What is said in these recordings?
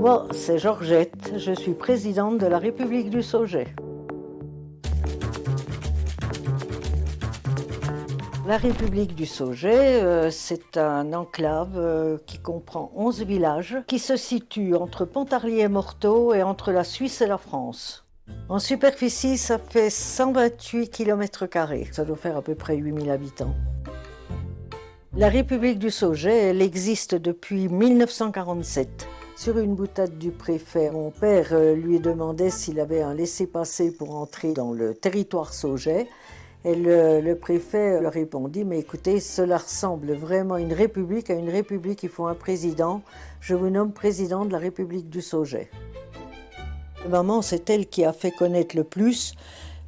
Moi, c'est Georgette, je suis présidente de la République du Saugeais. La République du Saugeais, c'est un enclave qui comprend 11 villages qui se situent entre Pontarlier et Morteau et entre la Suisse et la France. En superficie, ça fait 128 km². Ça doit faire à peu près 8000 habitants. La République du Saugeais, elle existe depuis 1947. Sur une boutade du préfet, mon père lui demandait s'il avait un laissez-passer pour entrer dans le territoire Saugeais. Et le préfet leur répondit, mais écoutez, cela ressemble vraiment à une république. Il faut un président. Je vous nomme président de la République du Saugeais. Maman, c'est elle qui a fait connaître le plus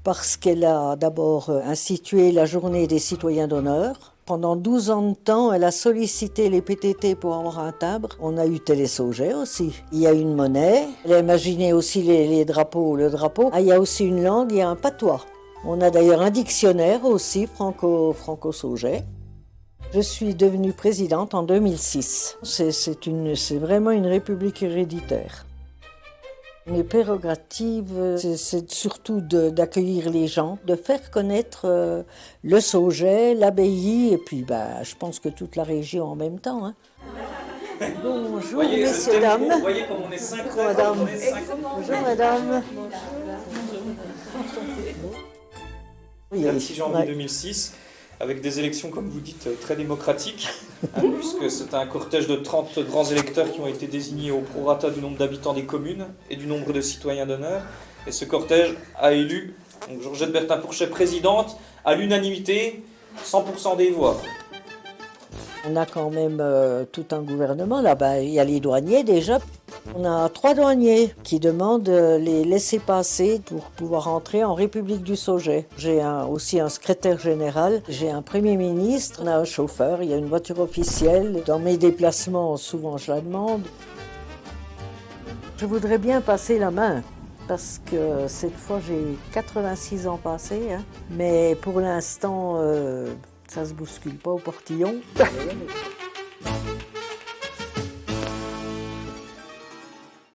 parce qu'elle a d'abord institué la journée des citoyens d'honneur. Pendant 12 ans de temps, elle a sollicité les PTT pour avoir un timbre. On a eu Télé Saugeais aussi. Il y a une monnaie. Elle a imaginé aussi les drapeaux, le drapeau. Ah, il y a aussi une langue, il y a un patois. On a d'ailleurs un dictionnaire aussi, franco-saugeais. Je suis devenue présidente en 2006. C'est vraiment une république héréditaire. Mes prérogatives, c'est surtout d'accueillir les gens, de faire connaître le Saugeais, l'abbaye, et puis je pense que toute la région en même temps. Hein. Bonjour, messieurs, dames. Vous voyez comme on est synchro. Madame. Bonjour, madame. Le 26 janvier 2006, avec des élections, comme vous dites, très démocratiques, puisque c'est un cortège de 30 grands électeurs qui ont été désignés au prorata du nombre d'habitants des communes et du nombre de citoyens d'honneur. Et ce cortège a élu Georgette Bertin-Pourchet présidente à l'unanimité, 100% des voix. On a quand même tout un gouvernement. Là-bas, il y a les douaniers déjà. On a 3 douaniers qui demandent les laissez-passer pour pouvoir entrer en République du Saugeais. J'ai aussi un secrétaire général, j'ai un premier ministre, on a un chauffeur, il y a une voiture officielle. Dans mes déplacements, souvent je la demande. Je voudrais bien passer la main parce que cette fois j'ai 86 ans passés, hein. Mais pour l'instant, ça ne se bouscule pas au portillon.